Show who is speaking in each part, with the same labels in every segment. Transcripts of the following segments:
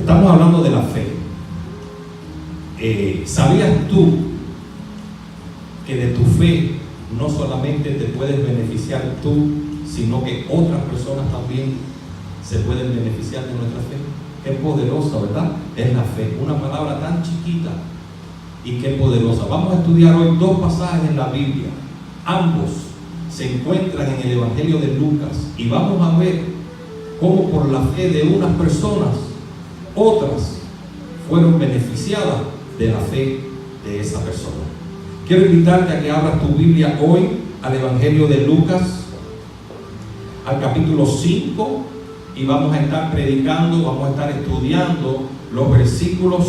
Speaker 1: Estamos hablando de la fe. ¿Sabías tú que de tu fe no solamente te puedes beneficiar tú, sino que otras personas también se pueden beneficiar de nuestra fe? Qué poderosa, ¿verdad? Es la fe, una palabra tan chiquita y qué poderosa. Vamos a estudiar hoy dos pasajes en la Biblia. Ambos se encuentran en el Evangelio de Lucas y vamos a ver cómo por la fe de unas personas, otras fueron beneficiadas de la fe de esa persona. Quiero invitarte a que abras tu Biblia hoy al Evangelio de Lucas, al capítulo 5, y vamos a estar predicando, vamos a estar estudiando los versículos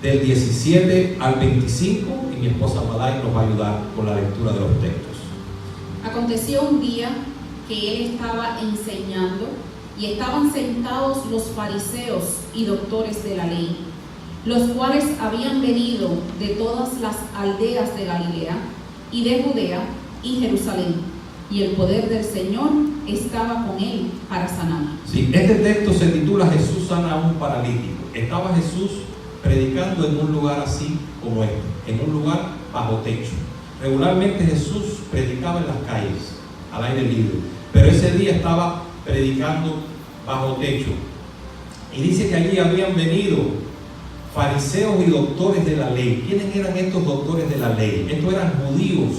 Speaker 1: del 17 al 25, y mi esposa Maday nos va a ayudar con la lectura de los textos.
Speaker 2: Aconteció un día que él estaba enseñando y estaban sentados los fariseos y doctores de la ley, los cuales habían venido de todas las aldeas de Galilea y de Judea y Jerusalén, y el poder del Señor estaba con él para sanar.
Speaker 1: Sí, este texto se titula Jesús sana a un paralítico. Estaba Jesús predicando en un lugar así como este, en un lugar bajo techo. Regularmente Jesús predicaba en las calles, al aire libre, pero ese día estaba predicando bajo techo. Y dice que allí habían venido fariseos y doctores de la ley. ¿Quiénes eran estos doctores de la ley? Estos eran judíos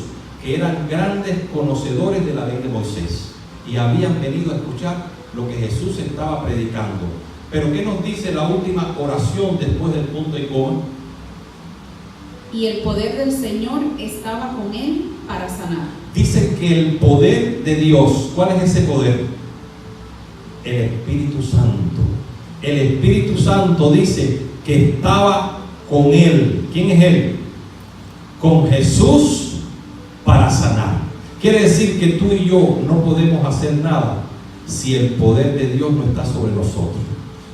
Speaker 1: que eran grandes conocedores de la ley de Moisés y habían venido a escuchar lo que Jesús estaba predicando. Pero ¿qué nos dice la última oración después del punto y coma?
Speaker 2: Y el poder del Señor estaba con él para sanar.
Speaker 1: Dice que el poder de Dios, ¿cuál es ese poder? El Espíritu Santo. El Espíritu Santo dice que estaba con él. ¿Quién es él? Con Jesús para sanar. Quiere decir que tú y yo no podemos hacer nada si el poder de Dios no está sobre nosotros.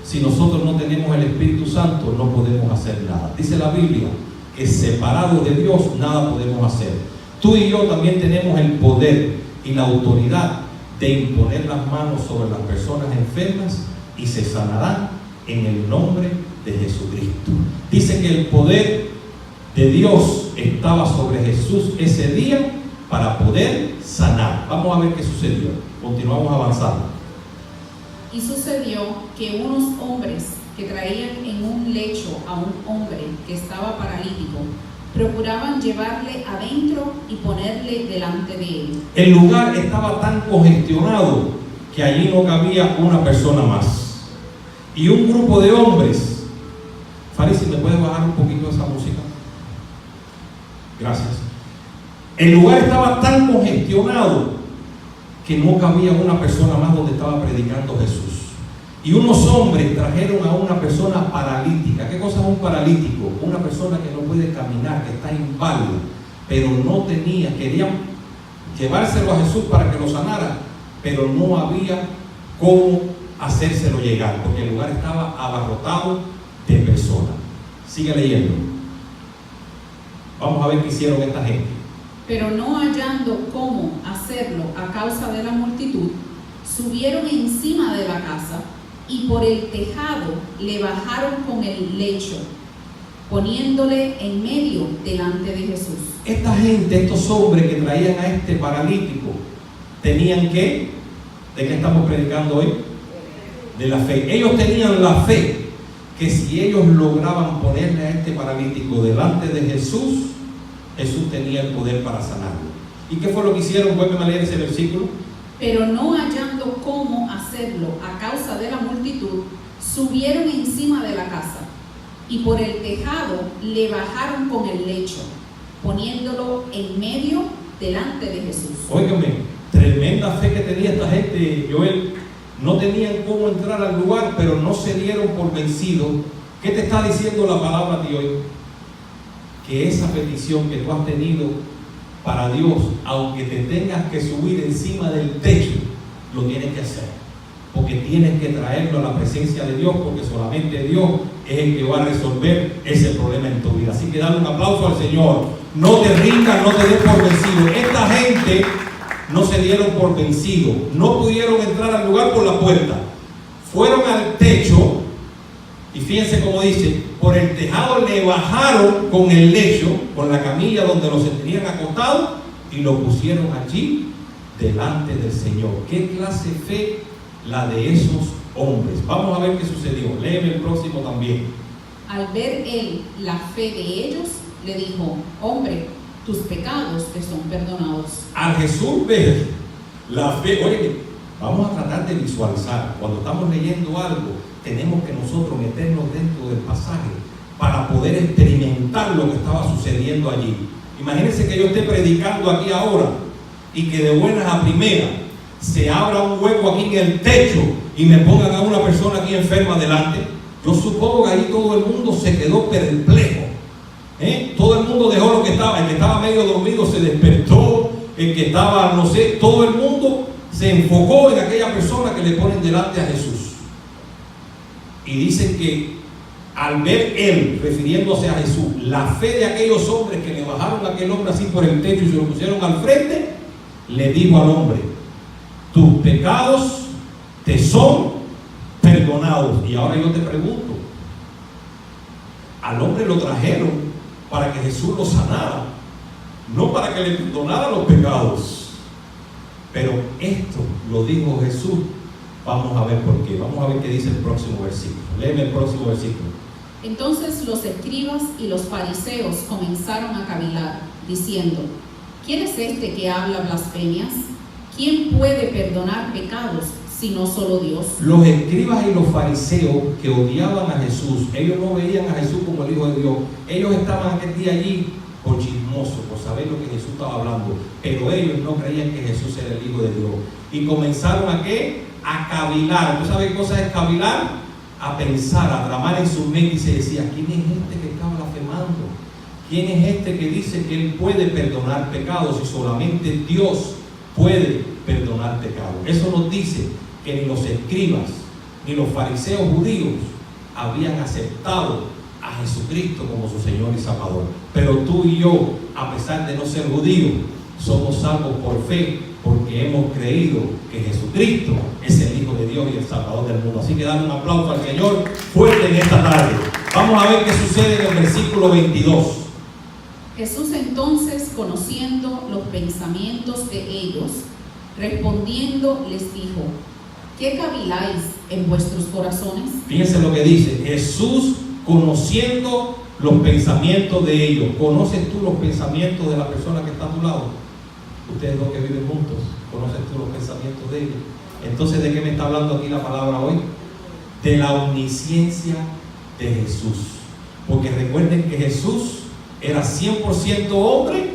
Speaker 1: Si nosotros no tenemos el Espíritu Santo, no podemos hacer nada. Dice la Biblia que separados de Dios nada podemos hacer. Tú y yo también tenemos el poder y la autoridad de imponer las manos sobre las personas enfermas y se sanarán en el nombre de Jesucristo. Dice que el poder de Dios estaba sobre Jesús ese día para poder sanar. Vamos a ver qué sucedió. Continuamos avanzando.
Speaker 2: Y sucedió que unos hombres que traían en un lecho a un hombre que estaba paralítico procuraban llevarle adentro y ponerle delante de él. El
Speaker 1: lugar estaba tan congestionado que allí no cabía una persona más. Y un grupo de hombres. Faris, si me puedes bajar un poquito esa música. Gracias. El lugar estaba tan congestionado que no cabía una persona más donde estaba predicando Jesús. Y unos hombres trajeron a una persona paralítica. ¿Qué cosa es un paralítico? Una persona que no puede caminar, que está inválida, pero no tenía, querían llevárselo a Jesús para que lo sanara, pero no había cómo hacérselo llegar, porque el lugar estaba abarrotado de personas. Sigue leyendo. Vamos a ver qué hicieron esta gente.
Speaker 2: Pero no hallando cómo hacerlo a causa de la multitud, subieron encima de la casa y por el tejado le bajaron con el lecho, poniéndole en medio delante de Jesús.
Speaker 1: Esta gente, estos hombres que traían a este paralítico, tenían que, ¿de qué estamos predicando hoy? De la fe. Ellos tenían la fe que si ellos lograban ponerle a este paralítico delante de Jesús, Jesús tenía el poder para sanarlo. ¿Y qué fue lo que hicieron? Vuelven a leer ese versículo.
Speaker 2: Pero no hallando cómo hacerlo a causa de la multitud, subieron encima de la casa y por el tejado le bajaron con el lecho, poniéndolo en medio delante de Jesús.
Speaker 1: Óigame, tremenda fe que tenía esta gente, Joel. No tenían cómo entrar al lugar, pero no se dieron por vencidos. ¿Qué te está diciendo la palabra de hoy? Que esa petición que tú has tenido para Dios, aunque te tengas que subir encima del techo, lo tienes que hacer, porque tienes que traerlo a la presencia de Dios, porque solamente Dios es el que va a resolver ese problema en tu vida. Así que dale un aplauso al Señor. No te rindas, no te des por vencido. Esta gente no se dieron por vencido, no pudieron entrar al lugar por la puerta, fueron al techo Y fíjense cómo dice, por el tejado le bajaron con el lecho, con la camilla donde los tenían acostados, y lo pusieron allí delante del Señor. ¿Qué clase de fe la de esos hombres? Vamos a ver qué sucedió. Léeme el próximo también.
Speaker 2: Al ver él la fe de ellos, le dijo: hombre, tus pecados te son perdonados.
Speaker 1: Al Jesús ver la fe, oye, vamos a tratar de visualizar. Cuando estamos leyendo algo, tenemos que nosotros meternos dentro del pasaje para poder experimentar lo que estaba sucediendo allí. Imagínense que yo esté predicando aquí ahora y que de buenas a primeras se abra un hueco aquí en el techo y me pongan a una persona aquí enferma delante. Yo supongo que ahí todo el mundo se quedó perplejo. Todo el mundo dejó lo que estaba. El que estaba medio dormido se despertó. El que estaba, no sé, todo el mundo se enfocó en aquella persona que le ponen delante a Jesús. Y dicen que al ver él, refiriéndose a Jesús, la fe de aquellos hombres que le bajaron a aquel hombre así por el techo y se lo pusieron al frente, le dijo al hombre: tus pecados te son perdonados. Y ahora yo te pregunto, al hombre lo trajeron para que Jesús lo sanara, no para que le perdonara los pecados. Pero esto lo dijo Jesús. Vamos a ver por qué. Vamos a ver qué dice el próximo versículo. Léeme el próximo versículo.
Speaker 2: Entonces los escribas y los fariseos comenzaron a cavilar, diciendo: ¿quién es este que habla blasfemias? ¿Quién puede perdonar pecados sino solo Dios? Los escribas y los fariseos que odiaban a Jesús, ellos no veían a Jesús como el Hijo de Dios. Ellos estaban aquel día allí por chismoso, por saber lo que Jesús estaba hablando, pero ellos no creían que Jesús era el Hijo de Dios. Y comenzaron a ¿qué? A cavilar. ¿Tú sabes qué cosa es cavilar? A pensar, a tramar en su mente, y se decía: ¿quién es este que está blasfemando? ¿Quién es este que dice que él puede perdonar pecados y solamente Dios puede perdonar pecados? Eso nos dice que ni los escribas ni los fariseos judíos habían aceptado a Jesucristo como su Señor y Salvador. Pero tú y yo, a pesar de no ser judíos, somos salvos por fe, porque hemos creído que Jesucristo es el Hijo de Dios y el Salvador del mundo. Así que dale un aplauso al Señor fuerte en esta tarde. Vamos a ver qué sucede en el versículo 22. Jesús entonces, conociendo los pensamientos de ellos, respondiendo les dijo: ¿qué caviláis en vuestros corazones? Fíjense lo que dice Jesús, conociendo los pensamientos de ellos. ¿Conoces tú los pensamientos de la persona que está a tu lado? Ustedes dos que viven juntos, ¿conoces tú los pensamientos de ellos? Entonces, ¿de qué me está hablando aquí la palabra hoy? De la omnisciencia de Jesús. Porque recuerden que Jesús era 100% hombre,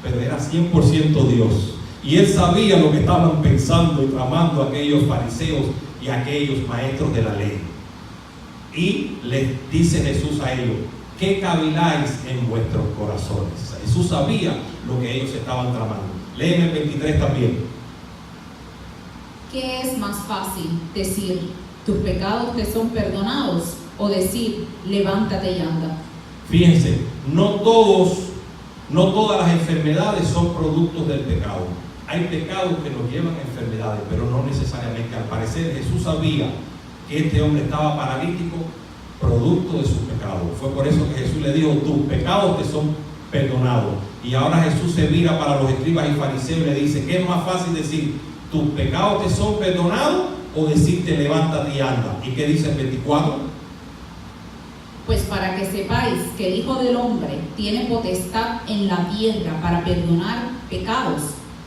Speaker 2: pero era 100% Dios. Y él sabía lo que estaban pensando y tramando aquellos fariseos y aquellos maestros de la ley. Y les dice Jesús a ellos: ¿qué caviláis en vuestros corazones? Jesús sabía lo que ellos estaban tramando. Léeme el 23 también. ¿Qué es más fácil decir: tus pecados te son perdonados, o decir: levántate y anda? Fíjense, no todas las enfermedades son productos del pecado. Hay pecados que nos llevan a enfermedades, pero no necesariamente. Al parecer Jesús sabía que este hombre estaba paralítico producto de sus pecados. Fue por eso que Jesús le dijo: tus pecados te son perdonados. Y ahora Jesús se mira para los escribas y fariseos y le dice: ¿qué es más fácil decir? ¿tus pecados te son perdonados? O decirte: levántate y anda. ¿Y qué dice el 24? Pues para que sepáis que el Hijo del Hombre tiene potestad en la tierra para perdonar pecados,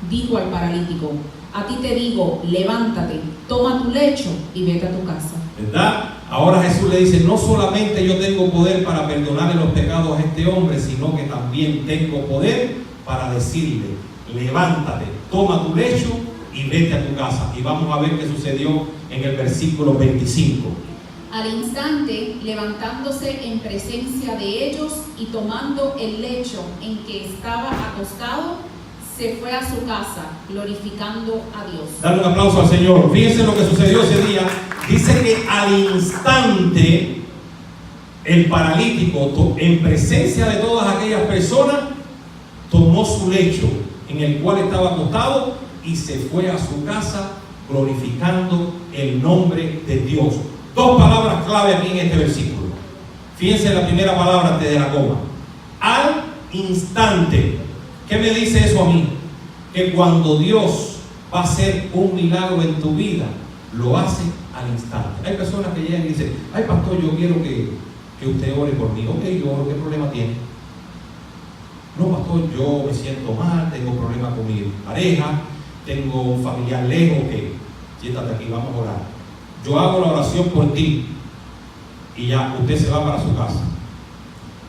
Speaker 2: dijo al paralítico: a ti te digo, levántate, toma tu lecho y vete a tu casa. ¿Verdad? Ahora Jesús le dice: no solamente yo tengo poder para perdonarle los pecados a este hombre, sino que también tengo poder para decirle: levántate, toma tu lecho y vete a tu casa. Y vamos a ver qué sucedió en el versículo 25. Al instante, levantándose en presencia de ellos y tomando el lecho en que estaba acostado, se fue a su casa, glorificando a Dios. Dale un aplauso al Señor. Fíjense lo que sucedió ese día. Dice que al instante el paralítico, en presencia de todas aquellas personas, tomó su lecho en el cual estaba acostado y se fue a su casa glorificando el nombre de Dios.
Speaker 1: Dos palabras clave aquí en este versículo. Fíjense en la primera palabra antes de la coma. Al instante. ¿Qué me dice eso a mí? Que cuando Dios va a hacer un milagro en tu vida, lo hace al instante. Hay personas que llegan y dicen: ay, pastor, yo quiero que usted ore por mí. Ok, yo oro. ¿Qué problema tiene? No, pastor, yo me siento mal, tengo problemas con mi pareja, tengo un familiar lejos. Ok, siéntate aquí, vamos a orar. Yo hago la oración por ti y ya, usted se va para su casa.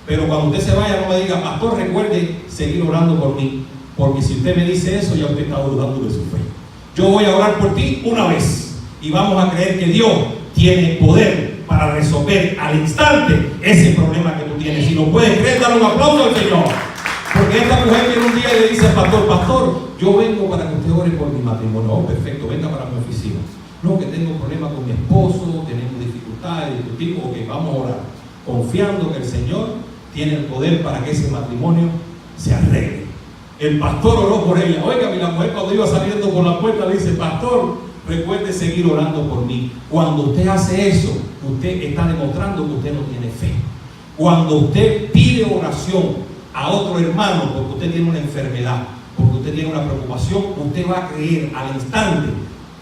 Speaker 1: Pero cuando usted se vaya, no me diga: pastor, recuerde seguir orando por mí, porque si usted me dice eso, ya usted está dudando de su fe. Yo voy a orar por ti una vez y vamos a creer que Dios tiene poder para resolver al instante ese problema que tú tienes. Si lo puedes creer, dale un aplauso al Señor. Porque esta mujer viene un día y le dice al pastor: pastor, yo vengo para que usted ore por mi matrimonio. Oh, perfecto, venga para mi oficina. No, que tengo problemas con mi esposo, tenemos dificultades de tu tipo. Ok, vamos a orar, confiando que el Señor tiene el poder para que ese matrimonio se arregle. El pastor oró por ella. Oiga, la mujer cuando iba saliendo por la puerta le dice: pastor, recuerde seguir orando por mí. Cuando usted hace eso, usted está demostrando que usted no tiene fe. Cuando usted pide oración a otro hermano porque usted tiene una enfermedad, porque usted tiene una preocupación, usted va a creer al instante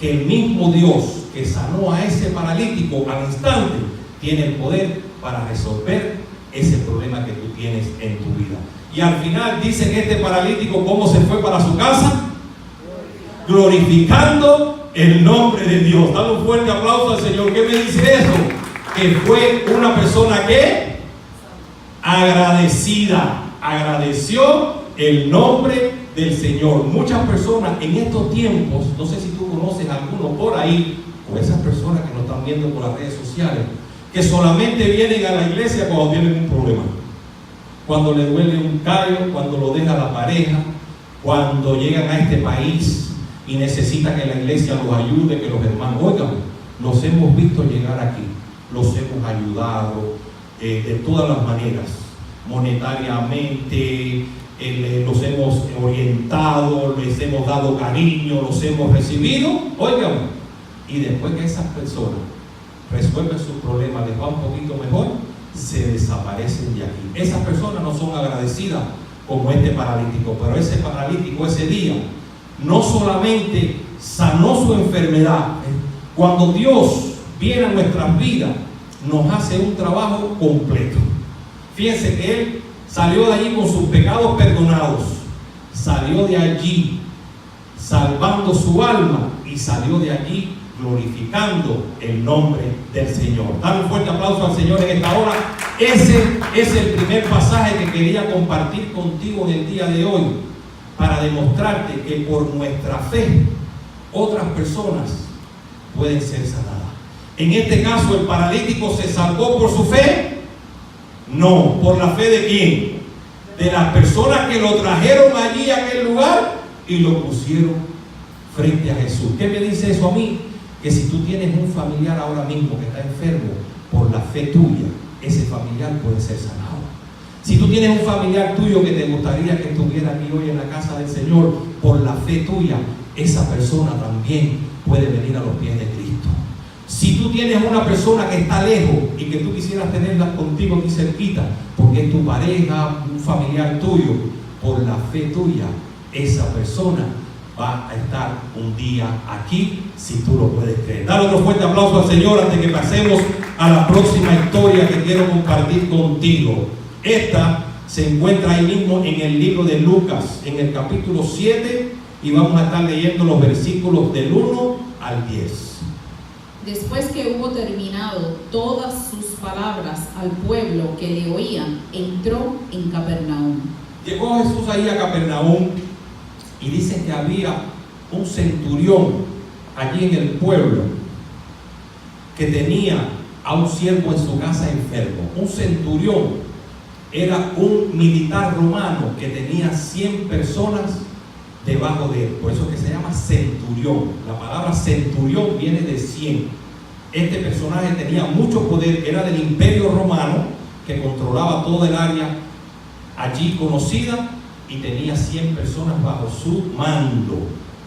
Speaker 1: que el mismo Dios que sanó a ese paralítico al instante tiene el poder para resolver ese problema que tú tienes en tu vida. Y al final dice que este paralítico, ¿cómo se fue para su casa? Glorificando el nombre de Dios. Dale un fuerte aplauso al Señor. ¿Qué me dice eso? Que fue una persona que agradecida. Agradeció el nombre del Señor. Muchas personas en estos tiempos, no sé si tú conoces a alguno por ahí, o esas personas que nos están viendo por las redes sociales, que solamente vienen a la iglesia cuando tienen un problema, cuando le duele un callo, cuando lo deja la pareja, cuando llegan a este país y necesitan que la iglesia los ayude, que los hermanos, oigan, los hemos visto llegar aquí, los hemos ayudado de todas las maneras, monetariamente, los hemos orientado, les hemos dado cariño, los hemos recibido, oigan, y después que esas personas resuelven sus problemas, les va un poquito mejor, se desaparecen de aquí. Esas personas no son agradecidas como este paralítico, pero ese paralítico ese día no solamente sanó su enfermedad. Cuando Dios viene a nuestras vidas, nos hace un trabajo completo. Fíjense que Él salió de allí con sus pecados perdonados, salió de allí salvando su alma y salió de allí glorificando el nombre del Señor. Dale un fuerte aplauso al Señor en esta hora. Ese es el primer pasaje que quería compartir contigo en el día de hoy, para demostrarte que por nuestra fe otras personas pueden ser sanadas. En este caso, el paralítico se salvó por su fe. No, por la fe de quién? De las personas que lo trajeron allí a aquel lugar y lo pusieron frente a Jesús. ¿Qué me dice eso a mí? Que si tú tienes un familiar ahora mismo que está enfermo, por la fe tuya, ese familiar puede ser sanado. Si tú tienes un familiar tuyo que te gustaría que estuviera aquí hoy en la casa del Señor, por la fe tuya, esa persona también puede venir a los pies de Cristo. Si tú tienes una persona que está lejos y que tú quisieras tenerla contigo aquí cerquita, porque es tu pareja, un familiar tuyo, por la fe tuya, esa persona va a estar un día aquí, si tú lo puedes creer. Dale otro fuerte aplauso al Señor antes que pasemos a la próxima historia que quiero compartir contigo. Esta se encuentra ahí mismo en el libro de Lucas, en el capítulo 7, y vamos a estar leyendo los versículos del 1 al 10.
Speaker 2: Después que hubo terminado todas sus palabras al pueblo que le oían, entró en Capernaum.
Speaker 1: Llegó Jesús ahí a Capernaum y dice que había un centurión allí en el pueblo que tenía a un siervo en su casa enfermo. Un centurión era un militar romano que tenía 100 personas debajo de él. Por eso es que se llama centurión. La palabra centurión viene de 100. Este personaje tenía mucho poder, era del imperio romano que controlaba toda el área allí conocida y tenía 100 personas bajo su mando.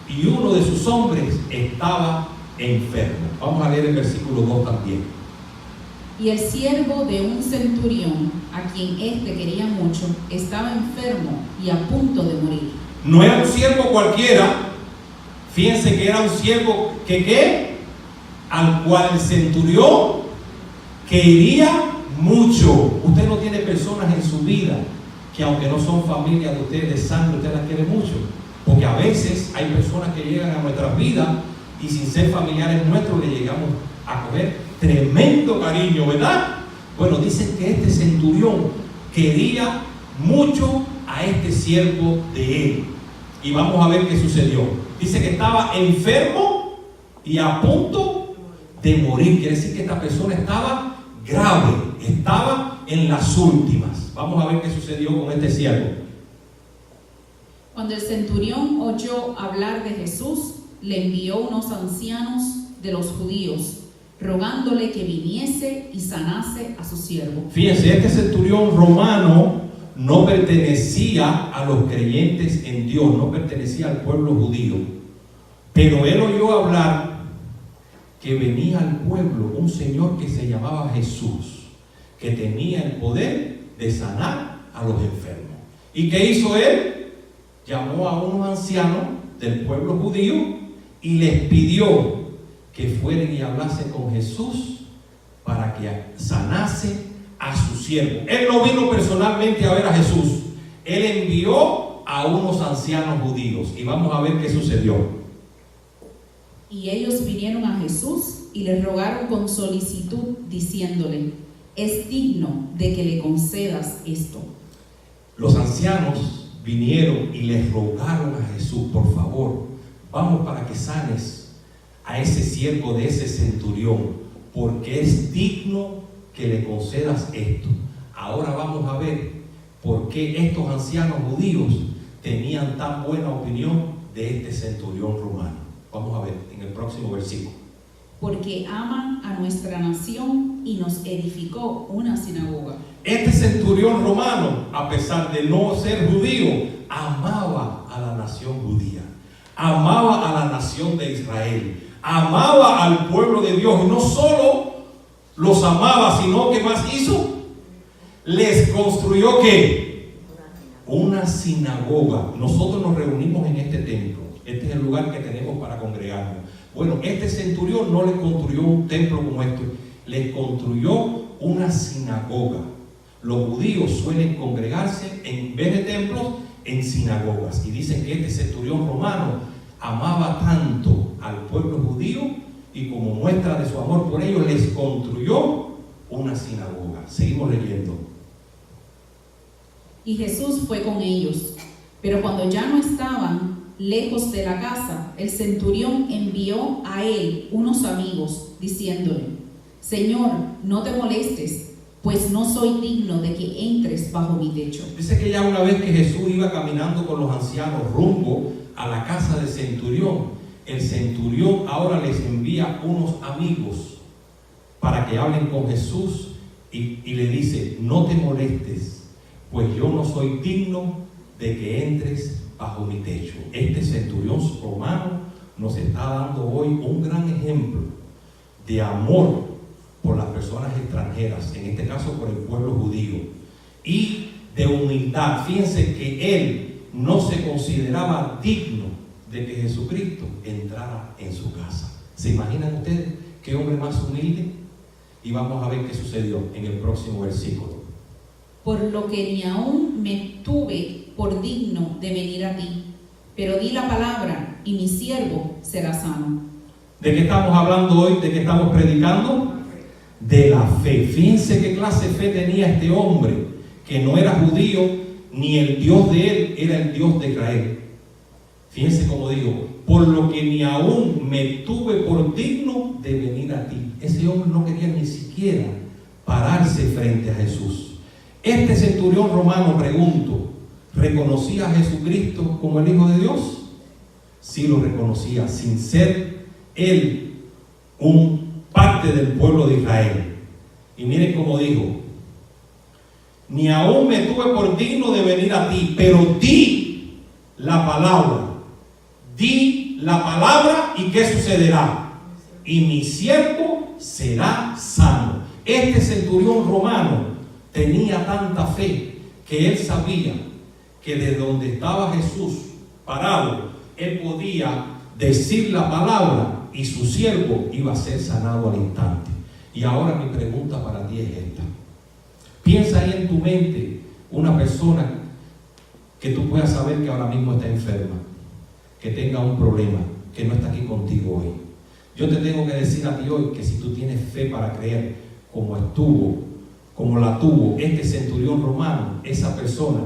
Speaker 1: Y uno de sus hombres estaba enfermo. Vamos a leer el versículo 2 también.
Speaker 2: Y el siervo de un centurión, a quien éste quería mucho, estaba enfermo y a punto de morir.
Speaker 1: No era un siervo cualquiera. Fíjense que era un siervo que al cual el centurión quería mucho. Usted no tiene personas en su vida que, aunque no son familia de usted, de sangre, usted las quiere mucho. Porque a veces hay personas que llegan a nuestras vidas y sin ser familiares nuestros le llegamos a coger tremendo cariño, ¿verdad? Bueno, dicen que este centurión quería mucho a este siervo de él. Y vamos a ver qué sucedió. Dice que estaba enfermo y a punto de morir. Quiere decir que esta persona estaba grave, estaba en las últimas. Vamos a ver qué sucedió con este siervo.
Speaker 2: Cuando el centurión oyó hablar de Jesús, le envió unos ancianos de los judíos, rogándole que viniese y sanase a su siervo.
Speaker 1: Fíjense, este centurión romano no pertenecía a los creyentes en Dios, no pertenecía al pueblo judío, pero él oyó hablar que venía al pueblo un señor que se llamaba Jesús, que tenía el poder de sanar a los enfermos. ¿Y qué hizo él? Llamó a unos ancianos del pueblo judío y les pidió que fueran y hablasen con Jesús para que sanase a su siervo. Él no vino personalmente a ver a Jesús. Él envió a unos ancianos judíos. Y vamos a ver qué sucedió.
Speaker 2: Y ellos vinieron a Jesús y le rogaron con solicitud, diciéndole: es digno de que le concedas esto.
Speaker 1: Los ancianos vinieron y le rogaron a Jesús: por favor, vamos para que sanes a ese siervo de ese centurión, porque es digno que le concedas esto. Ahora vamos a ver por qué estos ancianos judíos tenían tan buena opinión de este centurión romano. Vamos a ver en el próximo versículo.
Speaker 2: Porque aman a nuestra nación y nos edificó una sinagoga.
Speaker 1: Este centurión romano, a pesar de no ser judío, amaba a la nación judía, amaba a la nación de Israel, amaba al pueblo de Dios. Y no solo los amaba, sino que más hizo, les construyó ¿qué? Una sinagoga. Nosotros nos reunimos en este templo. Este es el lugar que tenemos para congregarnos. Bueno, este centurión no le construyó un templo como este, le construyó una sinagoga. Los judíos suelen congregarse en vez de templos en sinagogas. Y dicen que este centurión romano amaba tanto al pueblo judío, y como muestra de su amor por ellos, les construyó una sinagoga. Seguimos leyendo.
Speaker 2: Y Jesús fue con ellos, pero cuando ya no estaban lejos de la casa, el centurión envió a él unos amigos, diciéndole: Señor, no te molestes, pues no soy digno de que entres bajo mi techo.
Speaker 1: Dice que ya una vez que Jesús iba caminando con los ancianos rumbo a la casa del centurión, el centurión ahora les envía unos amigos para que hablen con Jesús y le dice: no te molestes, pues yo no soy digno de que entres bajo mi techo. Este centurión romano nos está dando hoy un gran ejemplo de amor por las personas extranjeras, en este caso por el pueblo judío, y de humildad. Fíjense que él no se consideraba digno de que Jesucristo entrara en su casa. ¿Se imaginan ustedes qué hombre más humilde? Y vamos a ver qué sucedió en el próximo versículo.
Speaker 2: Por lo que ni aún me tuve por digno de venir a ti, pero di la palabra y mi siervo será sano.
Speaker 1: ¿De qué estamos hablando hoy? ¿De qué estamos predicando? De la fe. Fíjense qué clase de fe tenía este hombre, que no era judío, ni el Dios de él era el Dios de Israel. Fíjense cómo digo: por lo que ni aún me tuve por digno de venir a ti. Ese hombre no quería ni siquiera pararse frente a Jesús. Este centurión romano, pregunto, ¿reconocía a Jesucristo como el Hijo de Dios? Sí lo reconocía, sin ser él un parte del pueblo de Israel. Y miren cómo dijo: ni aún me tuve por digno de venir a ti, pero di la palabra. Di la palabra, ¿y qué sucederá? Y mi siervo será sano. Este centurión romano tenía tanta fe que él sabía que de donde estaba Jesús parado, él podía decir la palabra y su siervo iba a ser sanado al instante. Y ahora mi pregunta para ti es esta. Piensa ahí en tu mente una persona que tú puedas saber que ahora mismo está enferma, que tenga un problema, que no está aquí contigo hoy. Yo te tengo que decir a ti hoy que si tú tienes fe para creer como la tuvo este centurión romano, esa persona,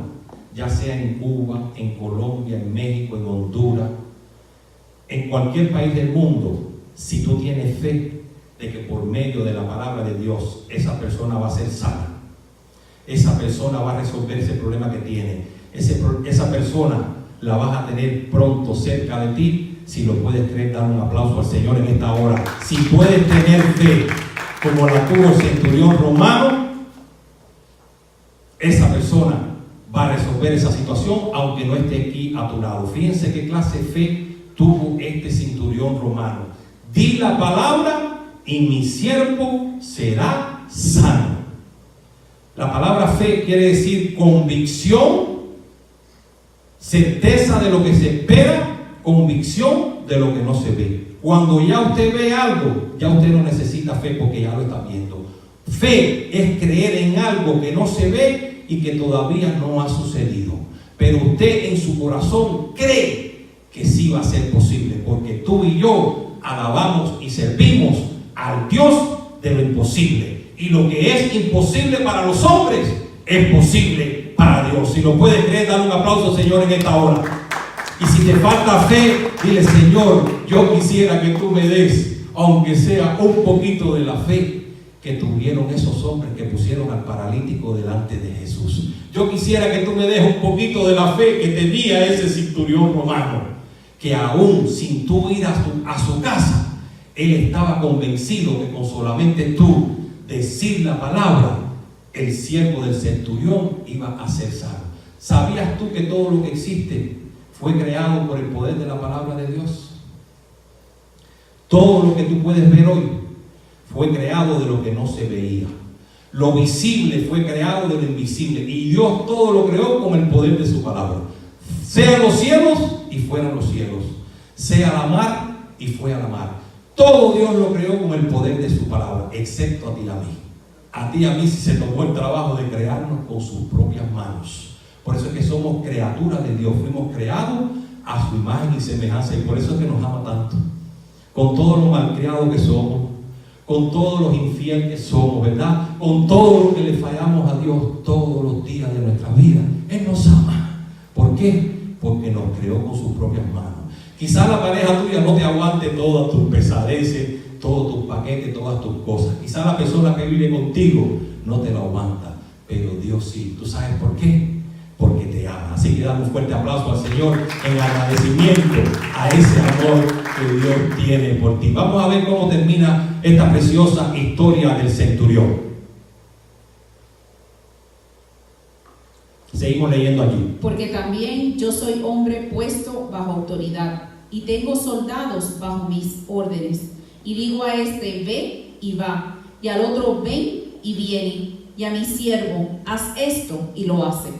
Speaker 1: ya sea en Cuba, en Colombia, en México, en Honduras, en cualquier país del mundo, si tú tienes fe de que por medio de la palabra de Dios esa persona va a ser sana, esa persona va a resolver ese problema que tiene, esa persona la vas a tener pronto cerca de ti. Si lo puedes creer, dar un aplauso al Señor en esta hora. Si puedes tener fe como la tuvo el centurión romano, esa persona va a resolver esa situación aunque no esté aquí a tu lado. Fíjense qué clase de fe tuvo este centurión romano. Di la palabra y mi siervo será sano. La palabra fe quiere decir convicción, certeza de lo que se espera, convicción de lo que no se ve. Cuando ya usted ve algo, ya usted no necesita fe porque ya lo está viendo. Fe es creer en algo que no se ve y que todavía no ha sucedido. Pero usted en su corazón cree que sí va a ser posible, porque tú y yo alabamos y servimos al Dios de lo imposible. Y lo que es imposible para los hombres es posible para Dios. Si lo puedes creer, dale un aplauso, Señor, en esta hora. Y si te falta fe, dile: Señor, yo quisiera que tú me des, aunque sea un poquito de la fe que tuvieron esos hombres que pusieron al paralítico delante de Jesús. Yo quisiera que tú me des un poquito de la fe que tenía ese centurión romano, que aún sin tú ir a su casa, él estaba convencido que con solamente tú decir la palabra, el siervo del centurión iba a ser sano. ¿Sabías tú que todo lo que existe fue creado por el poder de la palabra de Dios? Todo lo que tú puedes ver hoy fue creado de lo que no se veía. Lo visible fue creado de lo invisible. Y Dios todo lo creó con el poder de su palabra. Sean los cielos y fueran los cielos. Sea la mar y fue a la mar. Todo Dios lo creó con el poder de su palabra, excepto a ti y a mí. A ti y a mí sí se tomó el trabajo de crearnos con sus propias manos. Por eso es que somos criaturas de Dios. Fuimos creados a su imagen y semejanza. Y por eso es que nos ama tanto. Con todo lo malcriado que somos, con todos los infieles que somos, ¿verdad? Con todo lo que le fallamos a Dios todos los días de nuestra vida, Él nos ama. ¿Por qué? Porque nos creó con sus propias manos. Quizás la pareja tuya no te aguante todas tus pesadeces, todos tus paquetes, todas tus cosas. Quizás la persona que vive contigo no te lo aguanta, pero Dios sí. ¿Tú sabes por qué? Porque te ama. Así que damos un fuerte aplauso al Señor en agradecimiento a ese amor que Dios tiene por ti. Vamos a ver cómo termina esta preciosa historia del centurión. Seguimos leyendo allí.
Speaker 2: Porque también yo soy hombre puesto bajo autoridad, y tengo soldados bajo mis órdenes. Y digo a este: ve y va, y al otro: ven y viene, y a mi siervo: haz esto, y lo hace.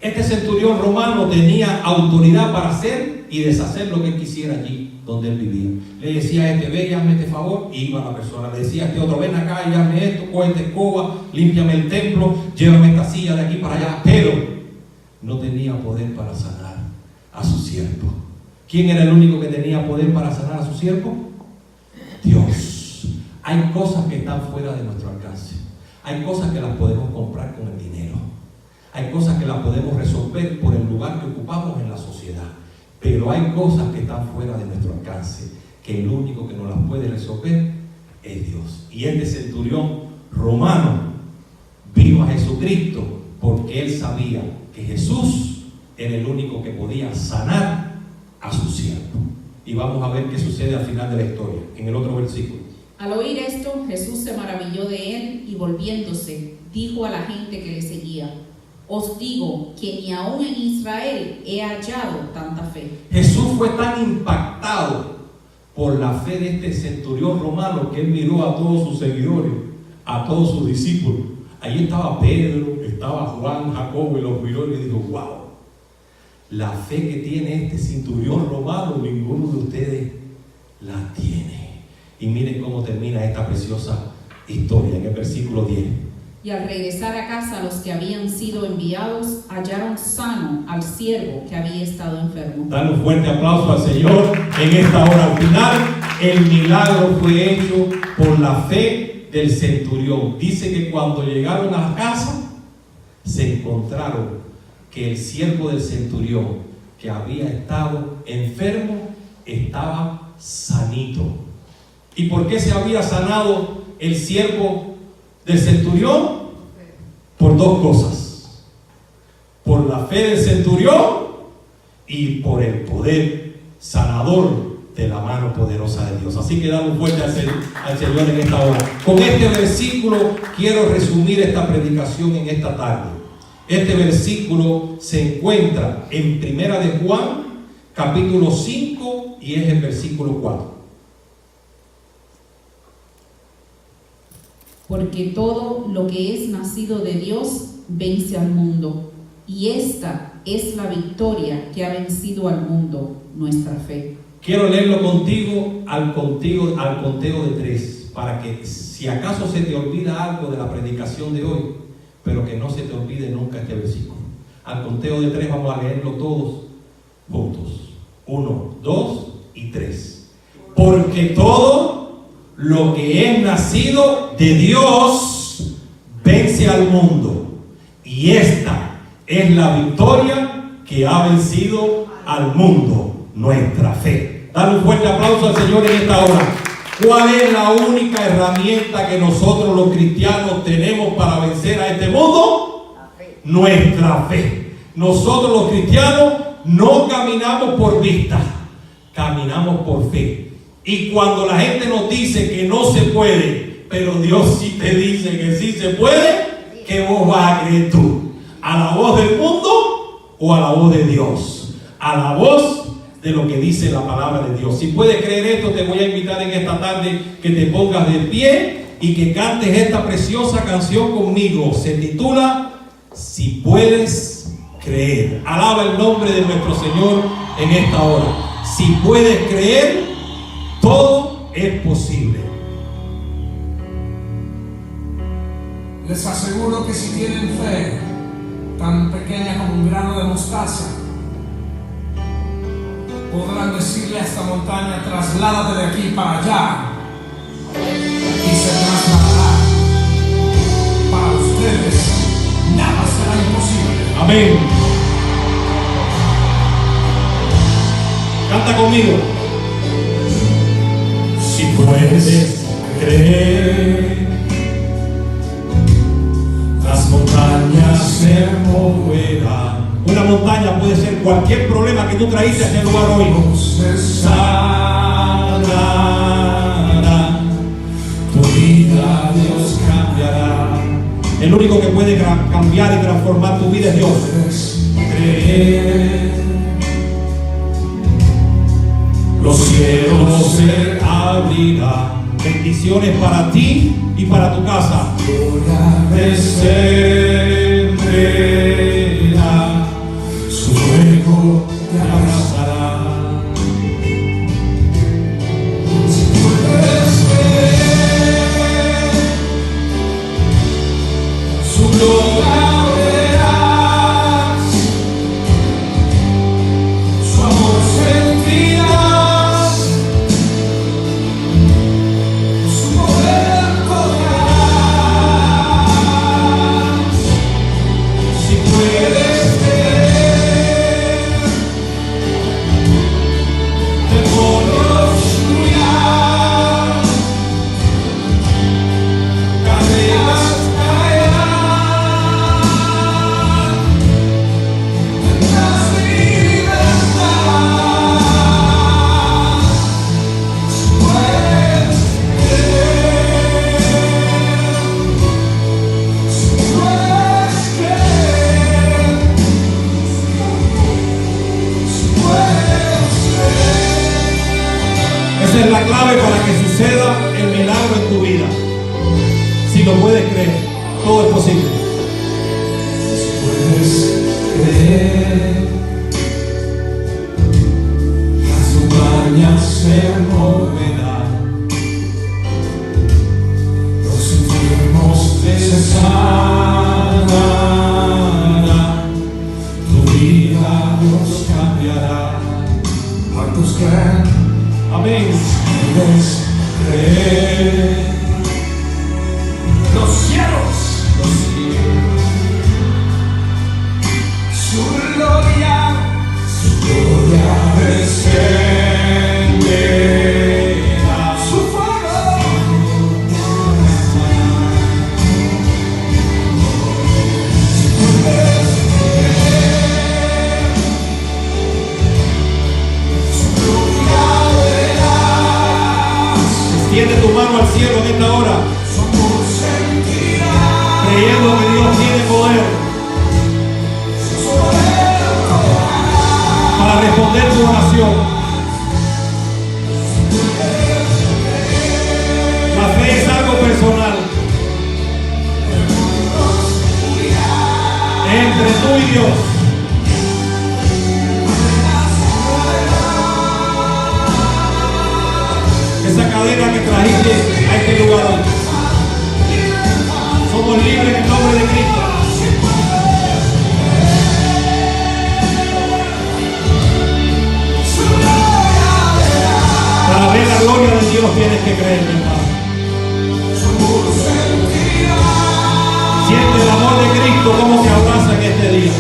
Speaker 1: Este centurión romano tenía autoridad para hacer y deshacer lo que él quisiera allí donde él vivía. Le decía a este: ve y hazme este favor, y iba la persona. Le decía a este otro: ven acá y hazme esto, coge esta escoba, límpiame el templo, llévame esta silla de aquí para allá. Pero no tenía poder para sanar a su siervo. ¿Quién era el único que tenía poder para sanar a su siervo? Dios. Hay cosas que están fuera de nuestro alcance. Hay cosas que las podemos comprar con el dinero. Hay cosas que las podemos resolver por el lugar que ocupamos en la sociedad. Pero hay cosas que están fuera de nuestro alcance, que el único que nos las puede resolver es Dios. Y este centurión romano vino a Jesucristo porque él sabía que Jesús era el único que podía sanar a su siervo. Y vamos a ver qué sucede al final de la historia, en el otro versículo.
Speaker 2: Al oír esto, Jesús se maravilló de él, y volviéndose, dijo a la gente que le seguía: os digo que ni aún en Israel he hallado tanta fe.
Speaker 1: Jesús fue tan impactado por la fe de este centurión romano que él miró a todos sus seguidores a todos sus discípulos. Allí estaba Pedro, estaba Juan, Jacobo, y los miró y le dijo: wow, la fe que tiene este centurión romano, ninguno de ustedes la tiene. Y miren cómo termina esta preciosa historia en el versículo 10.
Speaker 2: Y al regresar a casa, los que habían sido enviados hallaron sano al siervo que había estado enfermo.
Speaker 1: Dale un fuerte aplauso al Señor en esta hora. Al final, el milagro fue hecho por la fe del centurión. Dice que cuando llegaron a la casa, se encontraron que el siervo del centurión, que había estado enfermo, estaba sanito. ¿Y por qué se había sanado el siervo del centurión? Por dos cosas: por la fe del centurión y por el poder sanador de la mano poderosa de Dios. Así que dale un fuerte al Señor en esta hora. Con este versículo quiero resumir esta predicación en esta tarde. Este versículo se encuentra en Primera de Juan, capítulo 5, y es el versículo 4.
Speaker 2: Porque todo lo que es nacido de Dios vence al mundo, y esta es la victoria que ha vencido al mundo, nuestra fe.
Speaker 1: Quiero leerlo contigo al conteo de 3, para que si acaso se te olvida algo de la predicación de hoy, pero que no se te olvide nunca este versículo. Al conteo de 3 vamos a leerlo todos juntos. 1, 2 y 3. Porque todo lo que es nacido de Dios vence al mundo, y esta es la victoria que ha vencido al mundo, nuestra fe. Dale un fuerte aplauso al Señor en esta hora. ¿Cuál es la única herramienta que nosotros los cristianos tenemos para vencer a este mundo? La fe. Nuestra fe. Nosotros los cristianos no caminamos por vista, caminamos por fe. Y cuando la gente nos dice que no se puede, pero Dios sí te dice que sí se puede, ¿qué vos vas a creer tú? ¿A la voz del mundo o a la voz de Dios? A la voz de lo que dice la palabra de Dios. Si puedes creer esto, te voy a invitar en esta tarde que te pongas de pie y que cantes esta preciosa canción conmigo. Se titula Si puedes creer. Alaba el nombre de nuestro Señor en esta hora. Si puedes creer, todo es posible.
Speaker 3: Les aseguro que si tienen fe tan pequeña como un grano de mostaza, podrán decirle a esta montaña: trasládate de aquí para allá, y se trasladará. Para ustedes nada será imposible.
Speaker 1: Amén. Canta conmigo. Si puedes creer, las montañas se moverán. Una montaña puede ser cualquier problema que tú traíste a este lugar hoy.
Speaker 3: Se
Speaker 1: Sanará tu vida, Dios cambiará. El único que puede cambiar y transformar tu vida es Dios. Creer. Los cielos se abrirán. Bendiciones para ti y para tu casa. Descenderá, su fuego te abrazará. Si puedes ver su gloria verás, su amor sentirás, su poder tocarás. Si Si lo puedes creer, todo es posible.
Speaker 3: Puedes creer, las montañas se moverán, los enfermos se sanarán, tu vida Dios cambiará. ¿Cuántos creen?
Speaker 1: Amén.
Speaker 3: Puedes creer. Los cielos, su gloria descenderá, su fuego. Puedes creer, su gloria verás.
Speaker 1: Extiende tu mano al cielo en esta hora, creyendo que Dios tiene poder para responder tu oración. La fe es algo personal entre tú y Dios. Esa cadena que trajiste a este lugar hoy. Somos libres en el nombre de Cristo. Para ver la gloria de Dios tienes que creer, mi hermano. Siente el amor de Cristo como te abraza en este día.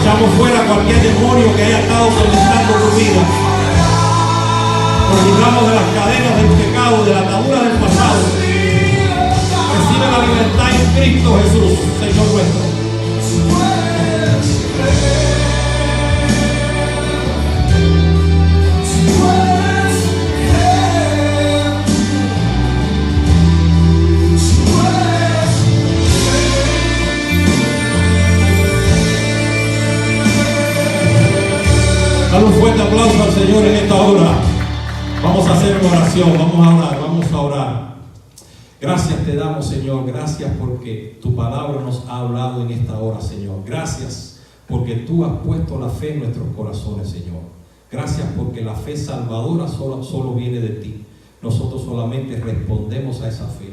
Speaker 1: Echamos fuera cualquier demonio que haya estado tormentando tu vida. Nos libramos de las cadenas del pecado, de la atadura del pasado. Recibe la libertad en Cristo Jesús, Señor nuestro. Dale un fuerte aplauso al Señor en esta hora. Vamos a hacer una oración, vamos a orar. Gracias te damos, Señor, gracias porque tu palabra nos ha hablado en esta hora, Señor. Gracias porque tú has puesto la fe en nuestros corazones, Señor. Gracias porque la fe salvadora solo viene de ti. Nosotros solamente respondemos a esa fe.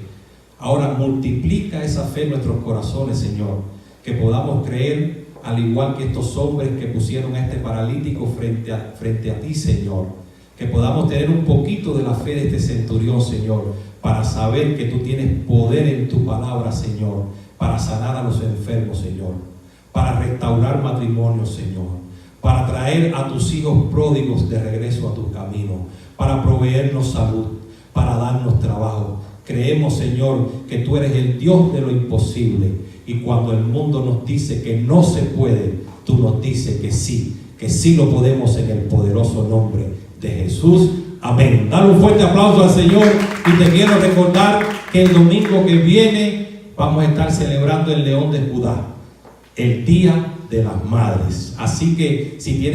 Speaker 1: Ahora multiplica esa fe en nuestros corazones, Señor, que podamos creer al igual que estos hombres que pusieron a este paralítico frente a ti, Señor. Que podamos tener un poquito de la fe de este centurión, Señor, para saber que tú tienes poder en tu palabra, Señor, para sanar a los enfermos, Señor, para restaurar matrimonios, Señor, para traer a tus hijos pródigos de regreso a tu camino, para proveernos salud, para darnos trabajo. Creemos, Señor, que tú eres el Dios de lo imposible, y cuando el mundo nos dice que no se puede, tú nos dices que sí lo podemos en el poderoso nombre de Jesús. Amén. Dale un fuerte aplauso al Señor, y te quiero recordar que el domingo que viene vamos a estar celebrando el León de Judá, el Día de las Madres. Así que si tienes